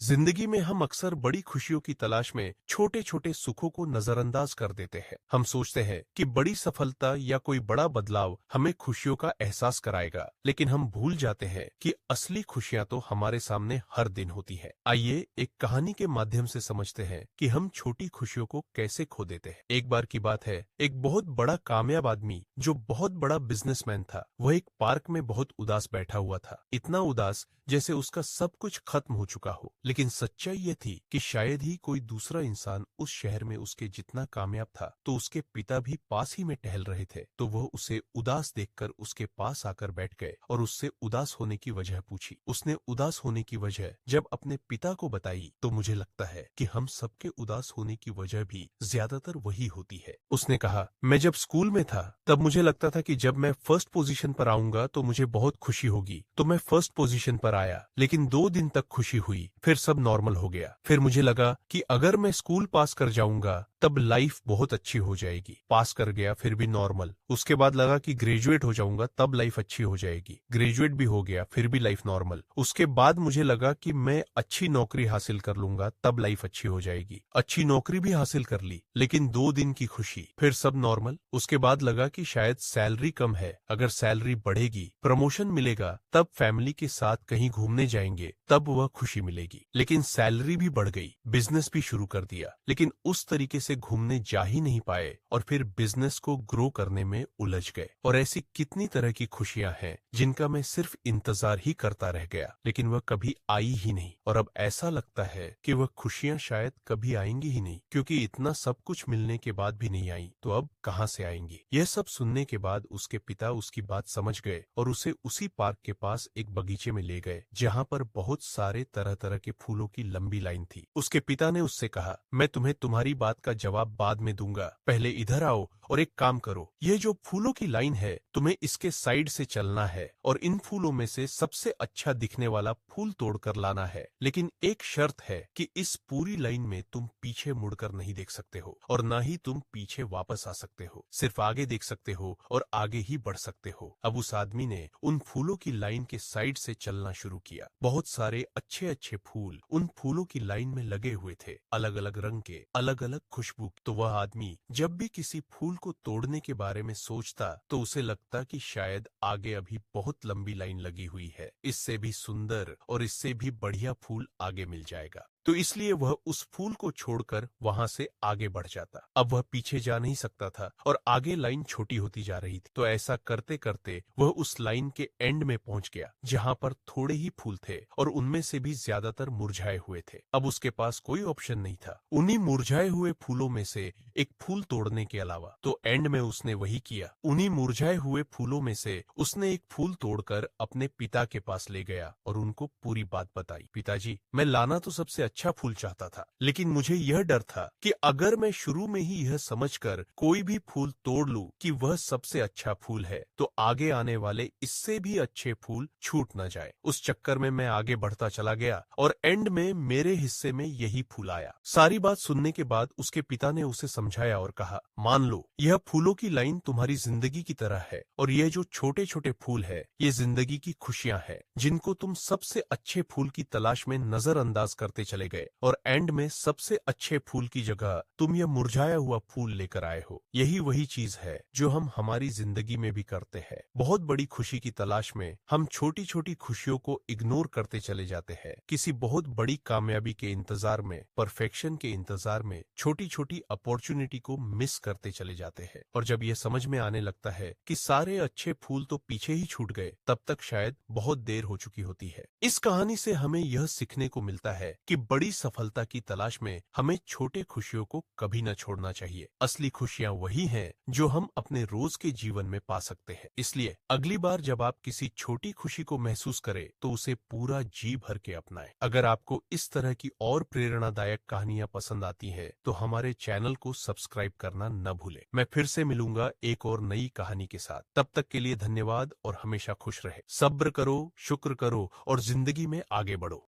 जिंदगी में हम अक्सर बड़ी खुशियों की तलाश में छोटे छोटे सुखों को नजरअंदाज कर देते हैं। हम सोचते हैं कि बड़ी सफलता या कोई बड़ा बदलाव हमें खुशियों का एहसास कराएगा, लेकिन हम भूल जाते हैं कि असली खुशियां तो हमारे सामने हर दिन होती है। आइए एक कहानी के माध्यम से समझते हैं कि हम छोटी खुशियों को कैसे खो देते हैं। एक बार की बात है, एक बहुत बड़ा कामयाब आदमी जो बहुत बड़ा बिजनेसमैन था, वह एक पार्क में बहुत उदास बैठा हुआ था। इतना उदास जैसे उसका सब कुछ खत्म हो चुका हो। लेकिन सच्चाई ये थी कि शायद ही कोई दूसरा इंसान उस शहर में उसके जितना कामयाब था। तो उसके पिता भी पास ही में टहल रहे थे, तो वह उसे उदास देखकर उसके पास आकर बैठ गए और उससे उदास होने की वजह पूछी। उसने उदास होने की वजह जब अपने पिता को बताई तो मुझे लगता है कि हम सबके उदास होने की वजह भी ज्यादातर वही होती है। उसने कहा, मैं जब स्कूल में था तब मुझे लगता था कि जब मैं फर्स्ट पोजीशन पर आऊंगा तो मुझे बहुत खुशी होगी, तो मैं फर्स्ट पोजीशन पर आया। लेकिन 2 दिन तक खुशी हुई, फिर सब नॉर्मल हो गया। फिर मुझे लगा कि अगर मैं स्कूल पास कर जाऊंगा तब लाइफ बहुत अच्छी हो जाएगी। पास कर गया, फिर भी नॉर्मल। उसके बाद लगा कि ग्रेजुएट हो जाऊंगा तब लाइफ अच्छी हो जाएगी। ग्रेजुएट भी हो गया, फिर भी लाइफ नॉर्मल। उसके बाद मुझे लगा कि मैं अच्छी नौकरी हासिल कर लूंगा तब लाइफ अच्छी हो जाएगी। अच्छी नौकरी भी हासिल कर ली, लेकिन 2 दिन की खुशी, फिर सब नॉर्मल। उसके बाद लगा कि शायद सैलरी कम है, अगर सैलरी बढ़ेगी, प्रमोशन मिलेगा, तब फैमिली के साथ कहीं घूमने जाएंगे, तब वह खुशी मिलेगी। लेकिन सैलरी भी बढ़ गई, बिजनेस भी शुरू कर दिया, लेकिन उस तरीके से घूमने जा ही नहीं पाए और फिर बिजनेस को ग्रो करने में उलझ गए। और ऐसी कितनी तरह की खुशियां हैं जिनका मैं सिर्फ इंतजार ही करता रह गया, लेकिन वह कभी आई ही नहीं। और अब ऐसा लगता है कि वह खुशियां शायद कभी आएंगी ही नहीं, क्योंकि इतना सब कुछ मिलने के बाद भी नहीं आई, तो अब कहां से आएंगी। यह सब सुनने के बाद उसके पिता उसकी बात समझ गए और उसे उसी पार्क के पास एक बगीचे में ले गए, जहां पर बहुत सारे तरह तरह के फूलों की लंबी लाइन थी। उसके पिता ने उससे कहा, मैं तुम्हें तुम्हारी बात का जवाब बाद में दूंगा, पहले इधर आओ और एक काम करो। ये जो फूलों की लाइन है, तुम्हें इसके साइड से चलना है और इन फूलों में से सबसे अच्छा दिखने वाला फूल तोड़कर लाना है। लेकिन एक शर्त है कि इस पूरी लाइन में तुम पीछे मुड़कर नहीं देख सकते हो और ना ही तुम पीछे वापस आ सकते हो, सिर्फ आगे देख सकते हो और आगे ही बढ़ सकते हो। अब उस आदमी ने उन फूलों की लाइन के साइड से चलना शुरू किया। बहुत सारे अच्छे अच्छे फूल उन फूलों की लाइन में लगे हुए थे, अलग अलग रंग के, अलग अलग खुशबू। तो वह आदमी जब भी किसी फूल को तोड़ने के बारे में सोचता तो उसे लगता कि शायद आगे अभी बहुत लंबी लाइन लगी हुई है, इससे भी सुंदर और इससे भी बढ़िया फूल आगे मिल जाएगा। तो इसलिए वह उस फूल को छोड़कर वहां से आगे बढ़ जाता। अब वह पीछे जा नहीं सकता था और आगे लाइन छोटी होती जा रही थी। तो ऐसा करते करते वह उस लाइन के एंड में पहुंच गया, जहां पर थोड़े ही फूल थे और उनमें से भी ज्यादातर मुरझाए हुए थे। अब उसके पास कोई ऑप्शन नहीं था उन्हीं मुरझाए हुए फूलों में से एक फूल तोड़ने के अलावा। तो एंड में उसने वही किया। उन्हीं मुरझाए हुए फूलों में से उसने एक फूल तोड़कर अपने पिता के पास ले गया और उनको पूरी बात बताई। पिताजी, मैं लाना तो सबसे अच्छा फूल चाहता था, लेकिन मुझे यह डर था कि अगर मैं शुरू में ही यह समझकर कोई भी फूल तोड़ लूं कि वह सबसे अच्छा फूल है, तो आगे आने वाले इससे भी अच्छे फूल छूट न जाए। उस चक्कर में मैं आगे बढ़ता चला गया और एंड में मेरे हिस्से में यही फूल आया। सारी बात सुनने के बाद उसके पिता ने उसे समझाया और कहा, मान लो यह फूलों की लाइन तुम्हारी जिंदगी की तरह है और यह जो छोटे छोटे फूल है, ये जिंदगी की खुशियां हैं, जिनको तुम सबसे अच्छे फूल की तलाश में नजरअंदाज करते चले गए और एंड में सबसे अच्छे फूल की जगह तुम यह मुरझाया हुआ फूल लेकर आए हो। यही वही चीज है जो हम हमारी जिंदगी में भी करते हैं। बहुत बड़ी खुशी की तलाश में हम छोटी छोटी खुशियों को इग्नोर करते चले जाते हैं। किसी बहुत बड़ी कामयाबी के इंतजार में, परफेक्शन के इंतजार में छोटी छोटी अपॉर्चुनिटी को मिस करते चले जाते हैं। और जब यह समझ में आने लगता है कि सारे अच्छे फूल तो पीछे ही छूट गए, तब तक शायद बहुत देर हो चुकी होती है। इस कहानी से हमें यह सीखने को मिलता है कि बड़ी सफलता की तलाश में हमें छोटे खुशियों को कभी न छोड़ना चाहिए। असली खुशियां वही हैं जो हम अपने रोज के जीवन में पा सकते हैं। इसलिए अगली बार जब आप किसी छोटी खुशी को महसूस करें तो उसे पूरा जी भर के अपनाएं। अगर आपको इस तरह की और प्रेरणादायक कहानियां पसंद आती हैं तो हमारे चैनल को सब्सक्राइब करना न भूलें। मैं फिर से मिलूंगा एक और नई कहानी के साथ। तब तक के लिए धन्यवाद और हमेशा खुश रहे। सब्र करो, शुक्र करो और जिंदगी में आगे बढ़ो।